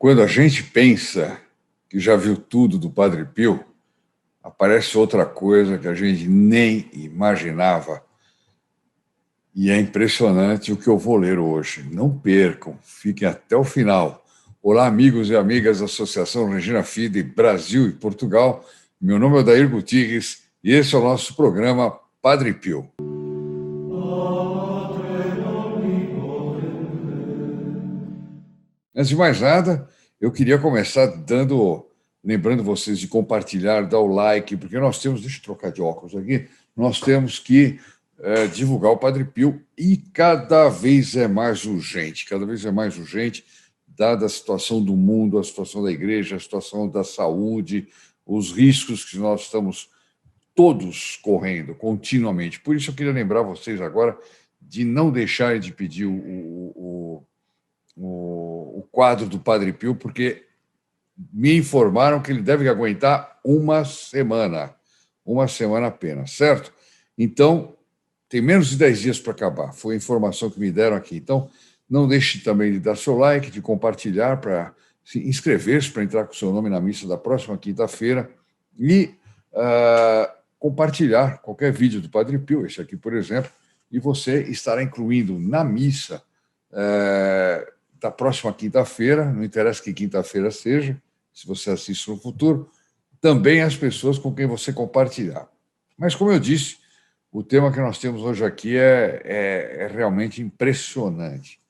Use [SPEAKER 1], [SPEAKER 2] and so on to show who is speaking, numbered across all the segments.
[SPEAKER 1] Quando a gente pensa que já viu tudo do Padre Pio, aparece outra coisa que a gente nem imaginava. E é impressionante o que eu vou ler hoje. Não percam, fiquem até o final. Olá, amigos e amigas da Associação Regina Fide Brasil e Portugal. Meu nome é Odair Gutierrez e esse é o nosso programa Padre Pio. Antes de mais nada, eu queria começar lembrando vocês de compartilhar, dar o like, porque nós temos, deixa eu trocar de óculos aqui, nós temos que divulgar o Padre Pio e cada vez é mais urgente, dada a situação do mundo, a situação da igreja, a situação da saúde, os riscos que nós estamos todos correndo continuamente. Por isso eu queria lembrar vocês agora de não deixarem de pedir o quadro do Padre Pio, porque me informaram que ele deve aguentar uma semana apenas, certo? Então, tem menos de 10 dias para acabar, foi a informação que me deram aqui. Então, não deixe também de dar seu like, de compartilhar, para se inscrever-se, para entrar com o seu nome na missa da próxima quinta-feira e compartilhar qualquer vídeo do Padre Pio, esse aqui, por exemplo, e você estará incluindo na missa da próxima quinta-feira, não interessa que quinta-feira seja, se você assiste no futuro, também as pessoas com quem você compartilhar. Mas, como eu disse, o tema que nós temos hoje aqui é realmente impressionante.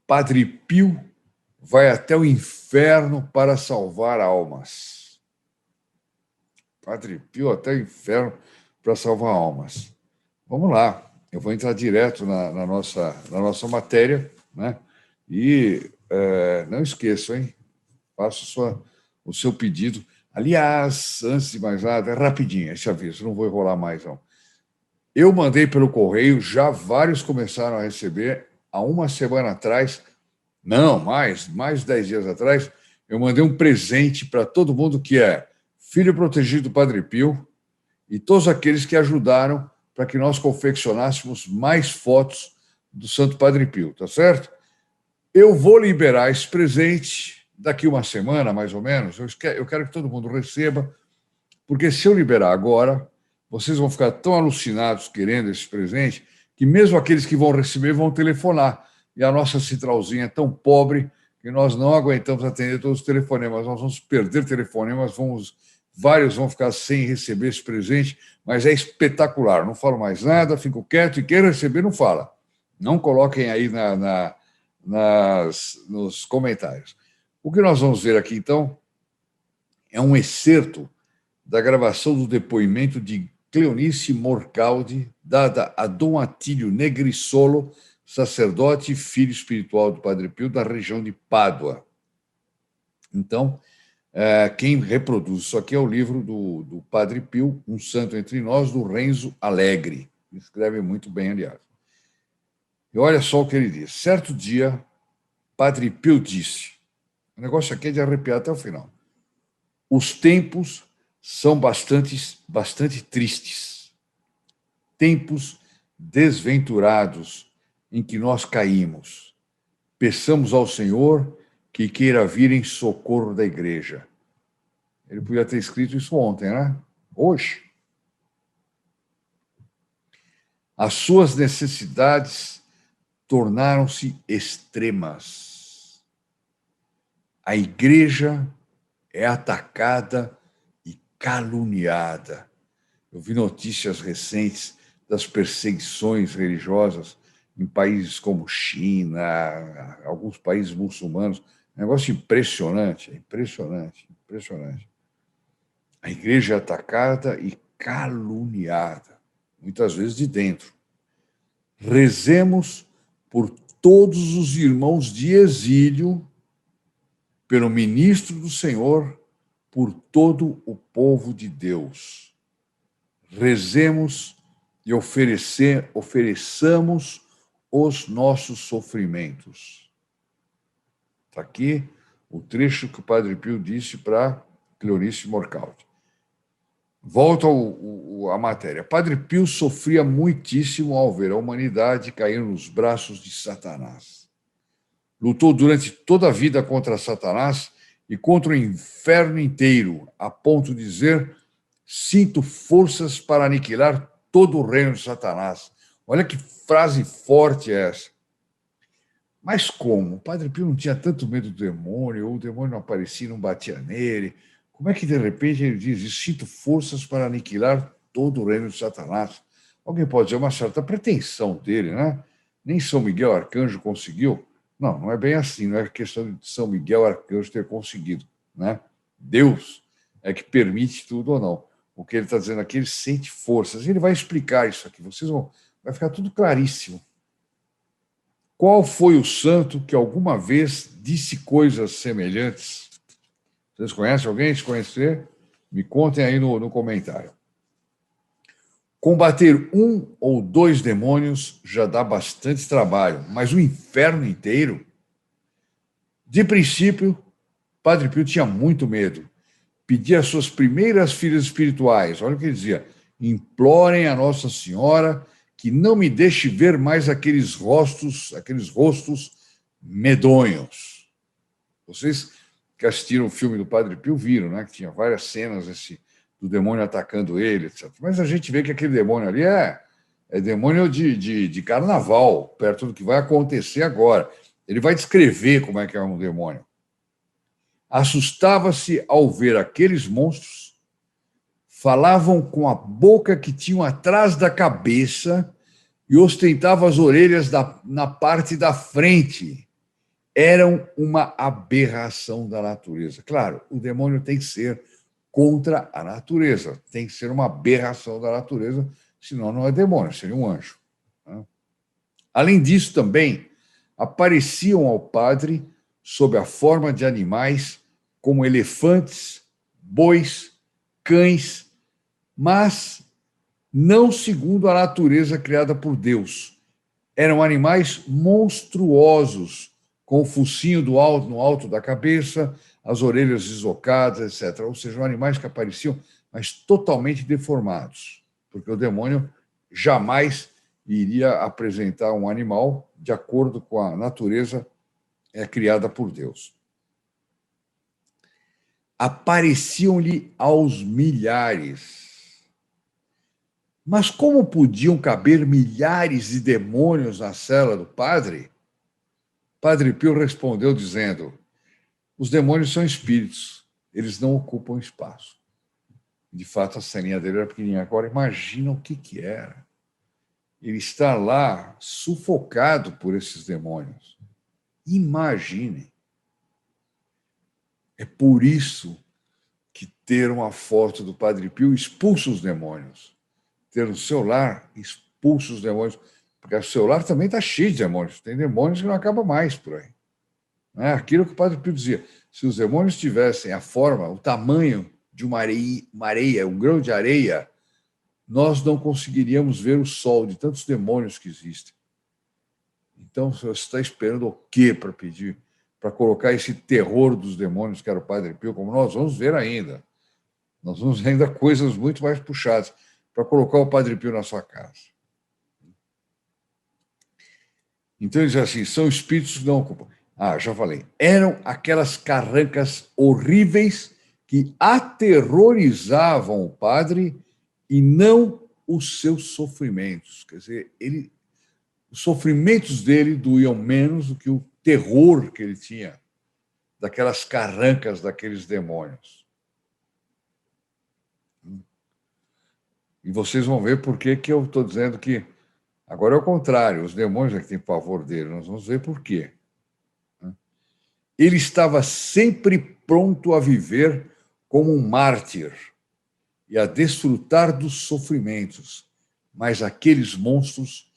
[SPEAKER 1] Padre Pio vai até o inferno para salvar almas. Padre Pio até o inferno para salvar almas. Vamos lá, eu vou entrar direto na nossa matéria, né? E não esqueçam, hein? Faça o seu pedido. Aliás, antes de mais nada, é rapidinho esse aviso, não vou enrolar mais, não. Eu mandei pelo correio, já vários começaram a receber. Há uma semana atrás, não, mais de 10 dias atrás, eu mandei um presente para todo mundo que é filho protegido do Padre Pio e todos aqueles que ajudaram para que nós confeccionássemos mais fotos do Santo Padre Pio, tá certo? Eu vou liberar esse presente daqui uma semana, mais ou menos. Eu quero que todo mundo receba, porque se eu liberar agora, vocês vão ficar tão alucinados querendo esse presente que mesmo aqueles que vão receber vão telefonar. E a nossa centralzinha é tão pobre que nós não aguentamos atender todos os telefonemas. Nós vamos perder telefonemas, vários vão ficar sem receber esse presente, mas é espetacular. Não falo mais nada, fico quieto e quem receber não fala. Não coloquem aí nos comentários. O que nós vamos ver aqui, então, é um excerto da gravação do depoimento de Cleonice Morcaldi, dada a Dom Atílio Negrissolo, sacerdote e filho espiritual do Padre Pio, da região de Pádua. Então, quem reproduz isso aqui é o livro do Padre Pio, Um Santo Entre Nós, do Renzo Alegre. Escreve muito bem, aliás. E olha só o que ele diz. Certo dia, Padre Pio disse, o negócio aqui é de arrepiar até o final, os tempos são bastante tristes, tempos desventurados em que nós caímos. Peçamos ao Senhor que queira vir em socorro da igreja. Ele podia ter escrito isso ontem, né? Hoje. As suas necessidades tornaram-se extremas. A igreja é atacada e caluniada. Eu vi notícias recentes das perseguições religiosas em países como China, alguns países muçulmanos. Negócio impressionante, impressionante. A igreja é atacada e caluniada, muitas vezes de dentro. Rezemos por todos os irmãos de exílio, pelo ministro do Senhor, por todo o povo de Deus. Rezemos e ofereçamos os nossos sofrimentos. Está aqui o trecho que o Padre Pio disse para Cleonice Morcaldi. Volta à matéria. Padre Pio sofria muitíssimo ao ver a humanidade cair nos braços de Satanás. Lutou durante toda a vida contra Satanás e contra o inferno inteiro, a ponto de dizer: sinto forças para aniquilar todo o reino de Satanás. Olha que frase forte é essa. Mas como? O Padre Pio não tinha tanto medo do demônio, ou o demônio não aparecia, não batia nele. Como é que, de repente, ele diz: sinto forças para aniquilar todo o reino de Satanás? Alguém pode dizer uma certa pretensão dele, né? Nem São Miguel Arcanjo conseguiu. Não, não é bem assim, não é questão de São Miguel Arcanjo ter conseguido, né? Deus é que permite tudo ou não. O que ele está dizendo aqui, ele sente forças. E ele vai explicar isso aqui, vai ficar tudo claríssimo. Qual foi o santo que alguma vez disse coisas semelhantes? Vocês conhecem alguém? Se conhecer, me contem aí no comentário. Combater um ou dois demônios já dá bastante trabalho, mas o inferno inteiro? De princípio, Padre Pio tinha muito medo. Pedia às suas primeiras filhas espirituais, olha o que ele dizia: implorem a Nossa Senhora que não me deixe ver mais aqueles rostos medonhos. Vocês que assistiram o filme do Padre Pio viram, né, que tinha várias cenas do demônio atacando ele, etc. Mas a gente vê que aquele demônio ali é demônio de carnaval, perto do que vai acontecer agora. Ele vai descrever como é que é um demônio. Assustava-se ao ver aqueles monstros, falavam com a boca que tinham atrás da cabeça e ostentavam as orelhas na parte da frente. Eram uma aberração da natureza. Claro, o demônio tem que ser contra a natureza, tem que ser uma aberração da natureza, senão não é demônio, seria um anjo. Além disso, também apareciam ao padre sob a forma de animais como elefantes, bois, cães, mas não segundo a natureza criada por Deus. Eram animais monstruosos, com o focinho no alto da cabeça, as orelhas deslocadas, etc. Ou seja, animais que apareciam, mas totalmente deformados, porque o demônio jamais iria apresentar um animal de acordo com a natureza criada por Deus. Apareciam-lhe aos milhares. Mas como podiam caber milhares de demônios na cela do padre? Padre Pio respondeu dizendo: os demônios são espíritos, eles não ocupam espaço. De fato, a celinha dele era pequenininha. Agora, imagina o que era. Ele está lá sufocado por esses demônios. Imagine. É por isso que ter uma foto do Padre Pio expulsa os demônios. Ter no seu lar expulsa os demônios. Porque o seu lar também está cheio de demônios. Tem demônios que não acabam mais por aí. É aquilo que o Padre Pio dizia: se os demônios tivessem a forma, o tamanho de uma areia, um grão de areia, nós não conseguiríamos ver o sol de tantos demônios que existem. Então, você está esperando o quê para pedir, para colocar esse terror dos demônios, que era o Padre Pio, como nós vamos ver ainda. Nós vamos ver ainda coisas muito mais puxadas para colocar o Padre Pio na sua casa. Então, ele diz assim: são espíritos que não ocupam. Já falei. Eram aquelas carrancas horríveis que aterrorizavam o padre e não os seus sofrimentos. Quer dizer, os sofrimentos dele doíam menos do que o terror que ele tinha daquelas carrancas, daqueles demônios. E vocês vão ver por que eu estou dizendo que agora é o contrário, os demônios é que têm pavor dele. Nós vamos ver por quê. Ele estava sempre pronto a viver como um mártir e a desfrutar dos sofrimentos, mas aqueles monstros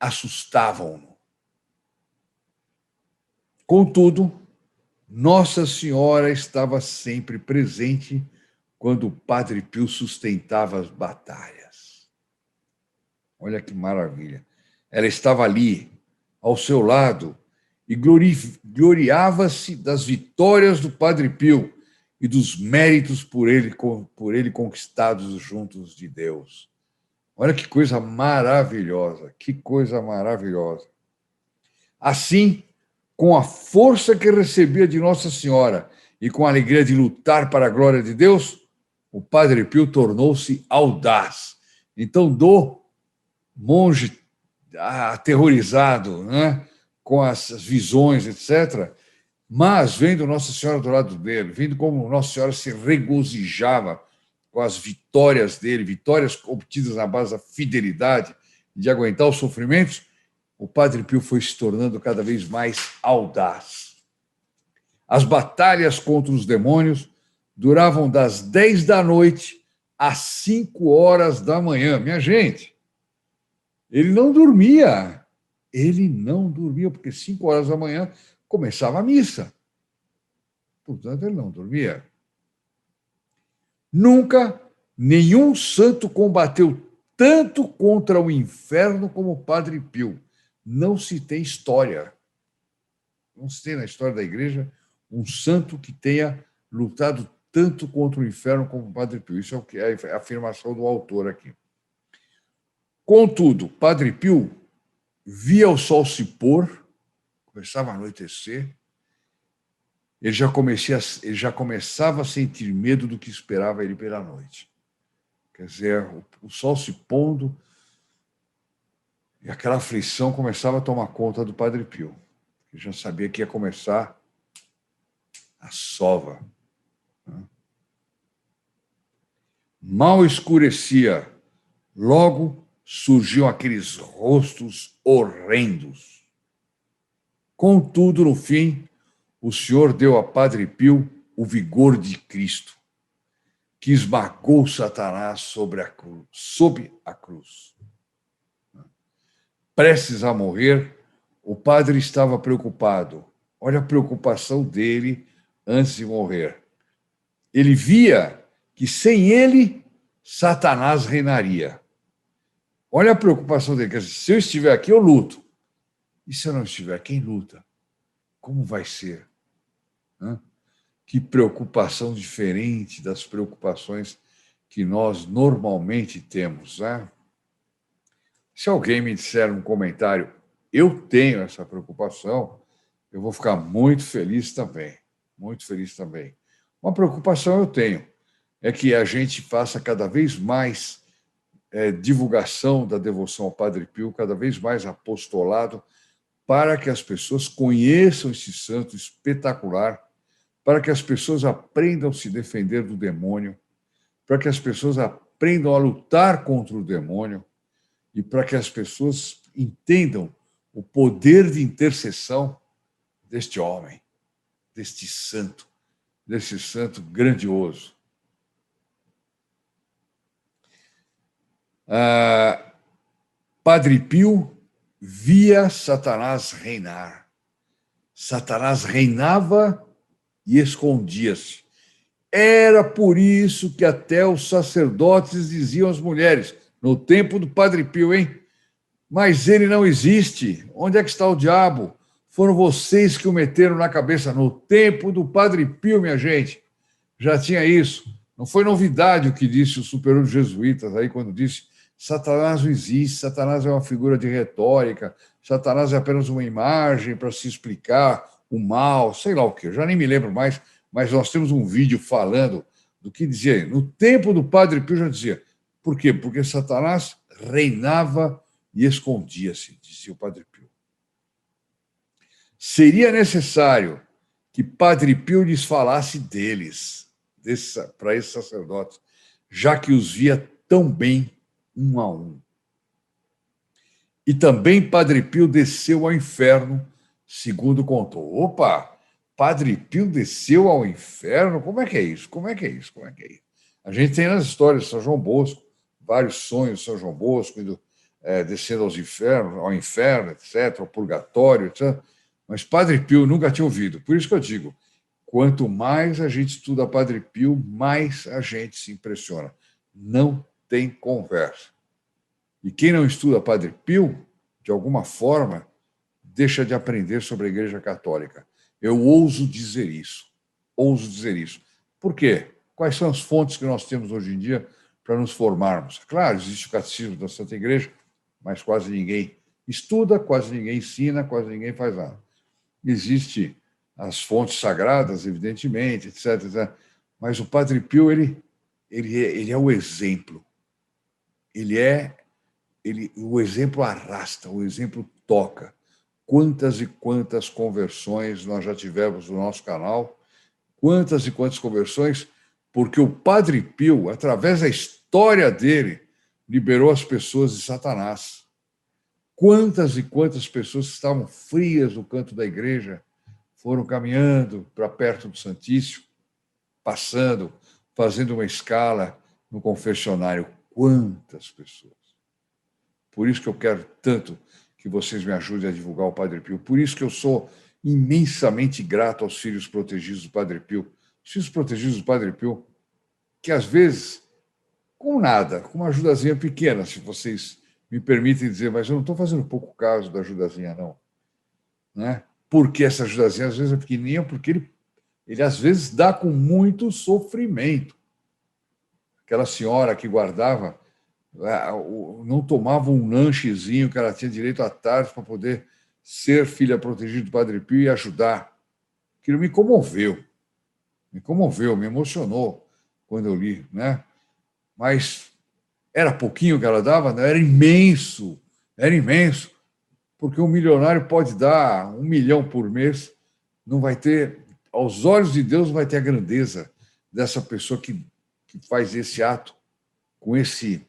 [SPEAKER 1] assustavam-no. Contudo, Nossa Senhora estava sempre presente quando o Padre Pio sustentava as batalhas. Olha que maravilha. Ela estava ali, ao seu lado, e gloriava-se das vitórias do Padre Pio e dos méritos por ele conquistados juntos de Deus. Olha que coisa maravilhosa, que coisa maravilhosa. Assim, com a força que recebia de Nossa Senhora e com a alegria de lutar para a glória de Deus, o Padre Pio tornou-se audaz. Então, do monge aterrorizado, né, com as visões, etc., mas vendo Nossa Senhora do lado dele, vendo como Nossa Senhora se regozijava com as vitórias dele, vitórias obtidas na base da fidelidade, de aguentar os sofrimentos, o Padre Pio foi se tornando cada vez mais audaz. As batalhas contra os demônios duravam das 10 da noite às 5 horas da manhã. Minha gente, ele não dormia. Ele não dormia, porque 5 horas da manhã começava a missa. Portanto, ele não dormia. Nunca nenhum santo combateu tanto contra o inferno como o Padre Pio. Não se tem história. Não se tem na história da Igreja um santo que tenha lutado tanto contra o inferno como o Padre Pio. Isso é o que é a afirmação do autor aqui. Contudo, Padre Pio via o sol se pôr, começava a anoitecer, ele já começava a sentir medo do que esperava ele pela noite. Quer dizer, o sol se pondo e aquela aflição começava a tomar conta do Padre Pio. Ele já sabia que ia começar a sova. Mal escurecia, logo surgiam aqueles rostos horrendos. Contudo, no fim, o Senhor deu a Padre Pio o vigor de Cristo, que esmagou Satanás sob a cruz. Prestes a morrer, o padre estava preocupado. Olha a preocupação dele antes de morrer. Ele via que sem ele, Satanás reinaria. Olha a preocupação dele. Quer dizer, se eu estiver aqui, eu luto. E se eu não estiver, quem luta? Como vai ser? Que preocupação diferente das preocupações que nós normalmente temos, né? Se alguém me disser um comentário, eu tenho essa preocupação, eu vou ficar muito feliz também. Muito feliz também. Uma preocupação eu tenho, é que a gente faça cada vez mais divulgação da devoção ao Padre Pio, cada vez mais apostolado, para que as pessoas conheçam esse santo espetacular, para que as pessoas aprendam a se defender do demônio, para que as pessoas aprendam a lutar contra o demônio e para que as pessoas entendam o poder de intercessão deste homem, deste santo grandioso. Padre Pio via Satanás reinar. Satanás reinava e escondia-se. Era por isso que até os sacerdotes diziam às mulheres, no tempo do Padre Pio, hein? Mas ele não existe. Onde é que está o diabo? Foram vocês que o meteram na cabeça. No tempo do Padre Pio, minha gente, já tinha isso. Não foi novidade o que disse o superior dos jesuítas aí, quando disse Satanás não existe, Satanás é uma figura de retórica, Satanás é apenas uma imagem para se explicar o mal, sei lá o quê, eu já nem me lembro mais, mas nós temos um vídeo falando do que dizia. No tempo do Padre Pio já dizia. Por quê? Porque Satanás reinava e escondia-se, dizia o Padre Pio. Seria necessário que Padre Pio lhes falasse deles, para esses sacerdotes, já que os via tão bem um a um. E também Padre Pio desceu ao inferno, segundo contou. Opa! Padre Pio desceu ao inferno? Como é que é isso? Como é que é isso? Como é que é isso? A gente tem nas histórias de São João Bosco, vários sonhos de São João Bosco, descendo ao inferno, etc., ao purgatório, etc. Mas Padre Pio nunca tinha ouvido. Por isso que eu digo, quanto mais a gente estuda Padre Pio, mais a gente se impressiona. Não tem conversa. E quem não estuda Padre Pio, de alguma forma, deixa de aprender sobre a Igreja Católica. Eu ouso dizer isso. Ouso dizer isso. Por quê? Quais são as fontes que nós temos hoje em dia para nos formarmos? Claro, existe o Catecismo da Santa Igreja, mas quase ninguém estuda, quase ninguém ensina, quase ninguém faz nada. Existem as fontes sagradas, evidentemente, etc, etc. Mas o Padre Pio, ele é o exemplo. O exemplo arrasta, o exemplo toca. Quantas e quantas conversões nós já tivemos no nosso canal, quantas e quantas conversões, porque o Padre Pio, através da história dele, liberou as pessoas de Satanás. Quantas e quantas pessoas que estavam frias no canto da igreja foram caminhando para perto do Santíssimo, passando, fazendo uma escala no confessionário. Quantas pessoas! Por isso que eu quero tanto que vocês me ajudem a divulgar o Padre Pio. Por isso que eu sou imensamente grato aos filhos protegidos do Padre Pio. Os filhos protegidos do Padre Pio, que às vezes, com nada, com uma ajudazinha pequena, se vocês me permitem dizer, mas eu não estou fazendo pouco caso da ajudazinha, não. Né? Porque essa ajudazinha às vezes é pequenininha, porque ele às vezes dá com muito sofrimento. Aquela senhora que guardava, não tomava um lanchezinho que ela tinha direito à tarde para poder ser filha protegida do Padre Pio e ajudar. Aquilo me comoveu, me emocionou quando eu li, né? Mas era pouquinho que ela dava, não, era imenso, porque um milionário pode dar 1 milhão por mês, não vai ter, aos olhos de Deus, não vai ter a grandeza dessa pessoa que faz esse ato com esse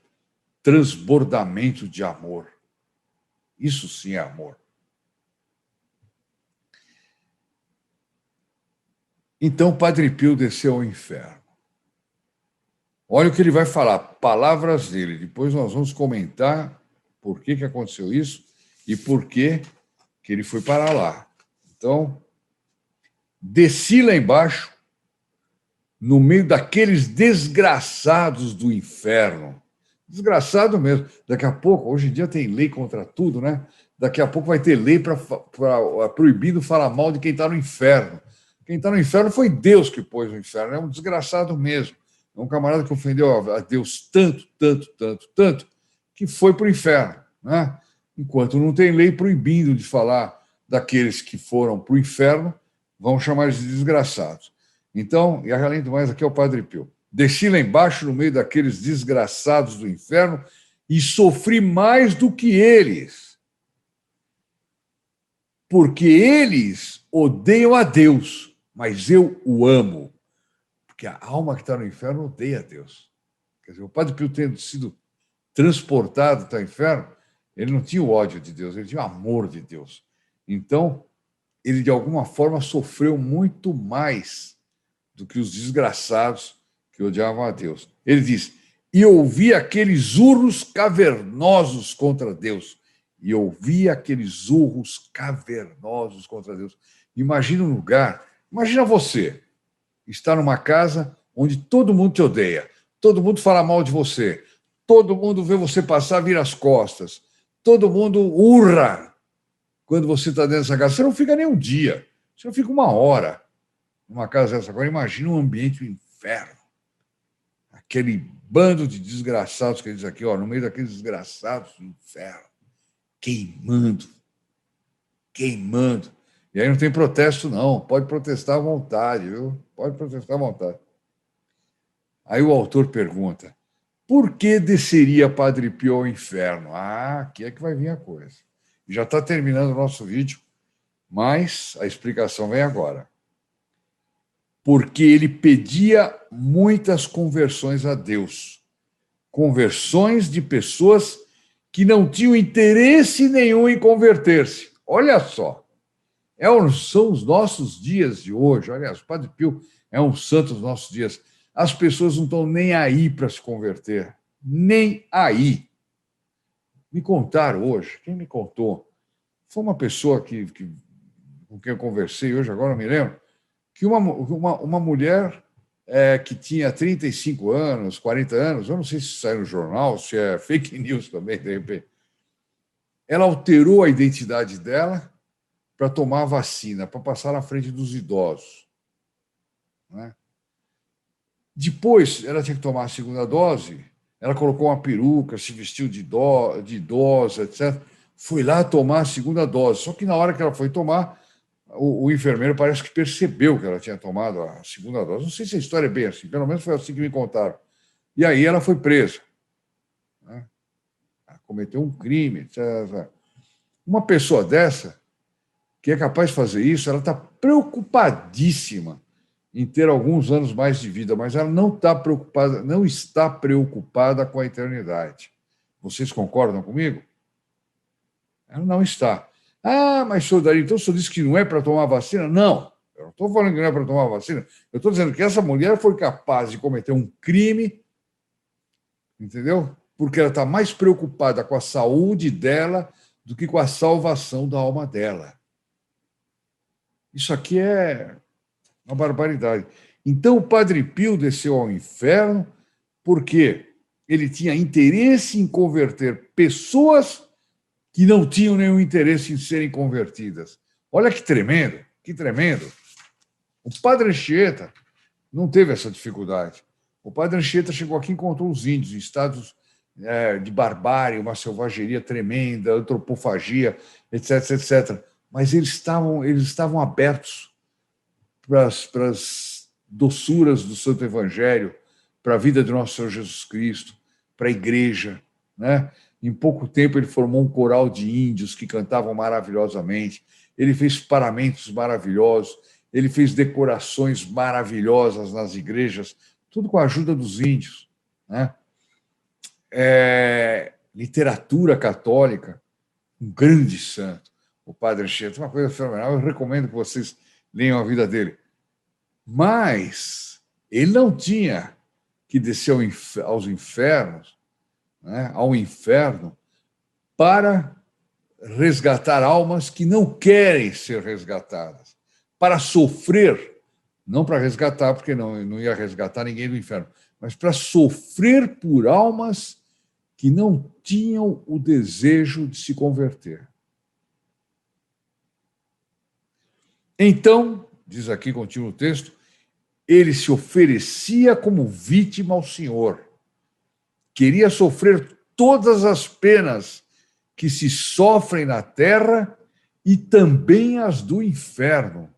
[SPEAKER 1] transbordamento de amor. Isso sim é amor. Então, Padre Pio desceu ao inferno. Olha o que ele vai falar, palavras dele. Depois nós vamos comentar por que aconteceu isso e por que ele foi para lá. Então, desci lá embaixo, no meio daqueles desgraçados do inferno. Desgraçado mesmo. Daqui a pouco, hoje em dia tem lei contra tudo, né? Daqui a pouco vai ter lei para proibido falar mal de quem está no inferno. Quem está no inferno foi Deus que pôs no inferno. É um desgraçado mesmo. É um camarada que ofendeu a Deus tanto, que foi para o inferno. Né? Enquanto não tem lei proibindo de falar daqueles que foram para o inferno, vão chamar de desgraçados. Então, e além do mais, aqui é o Padre Pio. Desci lá embaixo, no meio daqueles desgraçados do inferno, e sofri mais do que eles. Porque eles odeiam a Deus, mas eu o amo. Porque a alma que está no inferno odeia a Deus. Quer dizer, o Padre Pio tendo sido transportado para o inferno, ele não tinha o ódio de Deus, ele tinha o amor de Deus. Então, ele, de alguma forma, sofreu muito mais do que os desgraçados que odiavam a Deus. Ele diz, e ouvi aqueles urros cavernosos contra Deus. E ouvi aqueles urros cavernosos contra Deus. Imagina um lugar, imagina você, estar numa casa onde todo mundo te odeia, todo mundo fala mal de você, todo mundo vê você passar, vira as costas, todo mundo urra quando você está dentro dessa casa. Você não fica nem um dia, você não fica 1 hora numa casa dessa. Agora, imagina um ambiente do inferno. Aquele bando de desgraçados que ele diz aqui, ó, no meio daqueles desgraçados do inferno, queimando. E aí não tem protesto, não. Pode protestar à vontade, viu? Pode protestar à vontade. Aí o autor pergunta, por que desceria Padre Pio ao inferno? Ah, aqui é que vai vir a coisa. Já está terminando o nosso vídeo, mas a explicação vem agora. Porque ele pedia muitas conversões a Deus. Conversões de pessoas que não tinham interesse nenhum em converter-se. Olha só. São os nossos dias de hoje. Aliás, o Padre Pio é um santo dos nossos dias. As pessoas não estão nem aí para se converter. Nem aí. Me contaram hoje, quem me contou? Foi uma pessoa com quem eu conversei hoje, agora não me lembro, que uma mulher que tinha 35 anos, 40 anos, eu não sei se sai no jornal, se é fake news também, de repente, ela alterou a identidade dela para tomar a vacina, para passar na frente dos idosos. Né? Depois, ela tinha que tomar a segunda dose, ela colocou uma peruca, se vestiu de idosa, etc. Foi lá tomar a segunda dose. Só que na hora que ela foi tomar, o enfermeiro parece que percebeu que ela tinha tomado a segunda dose. Não sei se a história é bem assim, pelo menos foi assim que me contaram. E aí ela foi presa. Né? Ela cometeu um crime. Etc. Uma pessoa dessa, que é capaz de fazer isso, ela está preocupadíssima em ter alguns anos mais de vida, mas ela não está preocupada com a eternidade. Vocês concordam comigo? Ela não está. Ah, mas, senhor Dario, então o senhor disse que não é para tomar vacina? Não, eu não estou falando que não é para tomar vacina. Eu estou dizendo que essa mulher foi capaz de cometer um crime, entendeu? Porque ela está mais preocupada com a saúde dela do que com a salvação da alma dela. Isso aqui é uma barbaridade. Então, o Padre Pio desceu ao inferno porque ele tinha interesse em converter pessoas que não tinham nenhum interesse em serem convertidas. Olha que tremendo, que tremendo. O Padre Anchieta não teve essa dificuldade. O Padre Anchieta chegou aqui e encontrou os índios em estados de barbárie, uma selvageria tremenda, antropofagia, etc, etc. Mas eles estavam abertos para as doçuras do Santo Evangelho, para a vida de nosso Senhor Jesus Cristo, para a igreja, né? Em pouco tempo ele formou um coral de índios que cantavam maravilhosamente, ele fez paramentos maravilhosos, ele fez decorações maravilhosas nas igrejas, tudo com a ajuda dos índios, né? Literatura católica, um grande santo, o Padre Anchieta, uma coisa fenomenal, eu recomendo que vocês leiam a vida dele. Mas ele não tinha que descer aos infernos, né, ao inferno, para resgatar almas que não querem ser resgatadas, para sofrer, não para resgatar, porque não ia resgatar ninguém do inferno, mas para sofrer por almas que não tinham o desejo de se converter. Então, diz aqui, continua o texto, ele se oferecia como vítima ao Senhor. Queria sofrer todas as penas que se sofrem na terra e também as do inferno,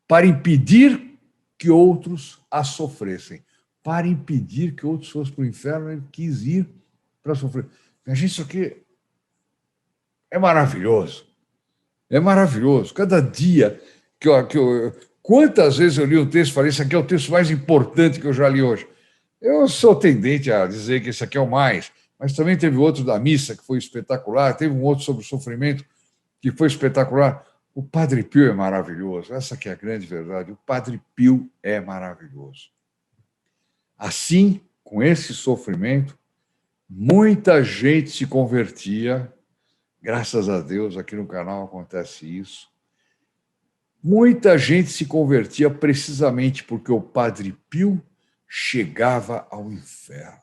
[SPEAKER 1] para impedir que outros as sofressem. Para impedir que outros fossem para o inferno, ele quis ir para sofrer. Gente, isso aqui é maravilhoso. É maravilhoso. Cada dia quantas vezes eu li um texto e falei, esse aqui é o texto mais importante que eu já li hoje. Eu sou tendente a dizer que esse aqui é o mais, mas também teve outro da missa que foi espetacular, teve um outro sobre o sofrimento que foi espetacular. O Padre Pio é maravilhoso, essa que é a grande verdade. O Padre Pio é maravilhoso. Assim, com esse sofrimento, muita gente se convertia, graças a Deus, aqui no canal acontece isso. Muita gente se convertia precisamente porque o Padre Pio chegava ao inferno.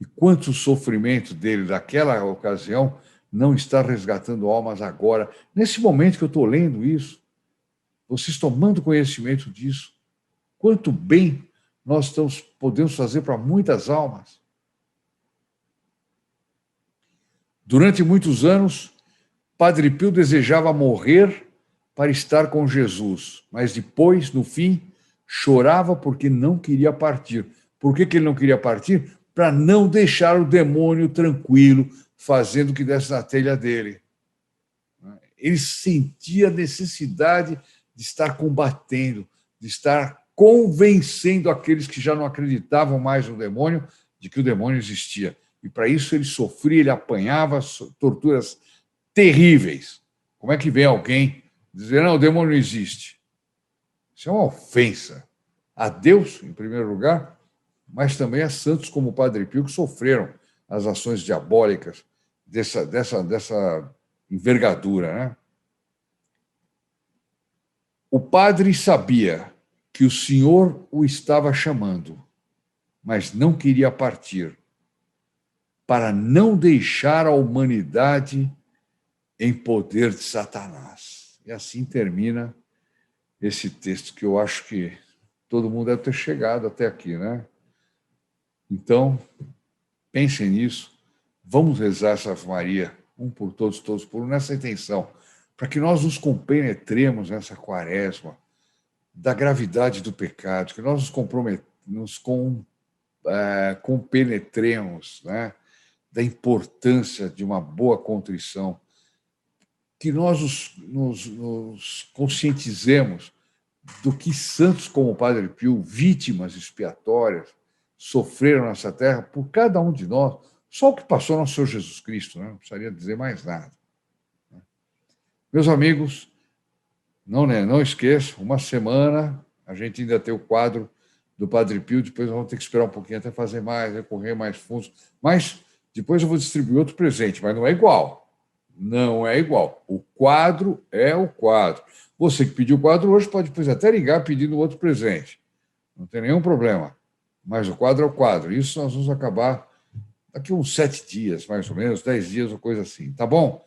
[SPEAKER 1] E quanto sofrimento dele daquela ocasião não está resgatando almas agora, nesse momento que eu estou lendo isso, vocês tomando conhecimento disso, quanto bem nós podemos fazer para muitas almas. Durante muitos anos, Padre Pio desejava morrer para estar com Jesus, mas depois, no fim, chorava porque não queria partir. Por que ele não queria partir? Para não deixar o demônio tranquilo, fazendo o que desse na telha dele. Ele sentia a necessidade de estar combatendo, de estar convencendo aqueles que já não acreditavam mais no demônio, de que o demônio existia. E para isso ele sofria, ele apanhava torturas terríveis. Como é que vem alguém dizer, não, o demônio não existe? Isso é uma ofensa a Deus, em primeiro lugar, mas também a santos como o Padre Pio, que sofreram as ações diabólicas dessa envergadura, né? O padre sabia que o Senhor o estava chamando, mas não queria partir, para não deixar a humanidade em poder de Satanás. E assim termina esse texto, que eu acho que todo mundo deve ter chegado até aqui, né? Então, pensem nisso, vamos rezar essa Ave Maria, um por todos, todos por um, nessa intenção. para que nós nos compenetremos nessa quaresma da gravidade do pecado, que nós compenetremos, né, da importância de uma boa contrição, que nós nos conscientizemos do que santos como o Padre Pio, vítimas expiatórias, sofreram nessa terra por cada um de nós, só o que passou no Senhor Jesus Cristo, né? Não precisaria dizer mais nada. Meus amigos, não esqueçam, uma semana a gente ainda tem o quadro do Padre Pio, depois vamos ter que esperar um pouquinho até fazer mais, recorrer mais fundos, mas depois eu vou distribuir outro presente, mas não é igual. Não é igual. O quadro é o quadro. Você que pediu o quadro hoje pode depois até ligar pedindo outro presente. Não tem nenhum problema. Mas o quadro é o quadro. Isso nós vamos acabar daqui uns 7 dias, mais ou menos, 10 dias ou coisa assim. Tá bom?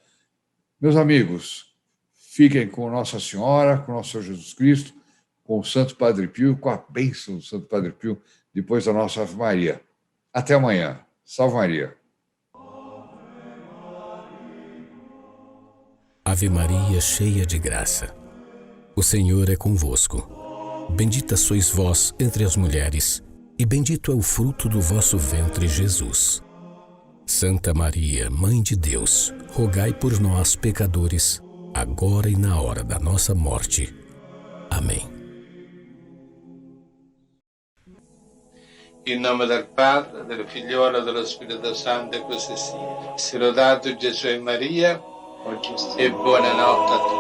[SPEAKER 1] Meus amigos, fiquem com Nossa Senhora, com Nosso Senhor Jesus Cristo, com o Santo Padre Pio, com a bênção do Santo Padre Pio, depois da nossa Ave Maria. Até amanhã. Salve Maria.
[SPEAKER 2] Ave Maria, cheia de graça. O Senhor é convosco. Bendita sois vós entre as mulheres, e bendito é o fruto do vosso ventre, Jesus. Santa Maria, Mãe de Deus, rogai por nós, pecadores, agora e na hora da nossa morte. Amém.
[SPEAKER 3] In nome del Padre, del Figliolo e dello Spirito Santo, e così sia. Sia lodato Gesù e Maria, e buonanotte a tutti.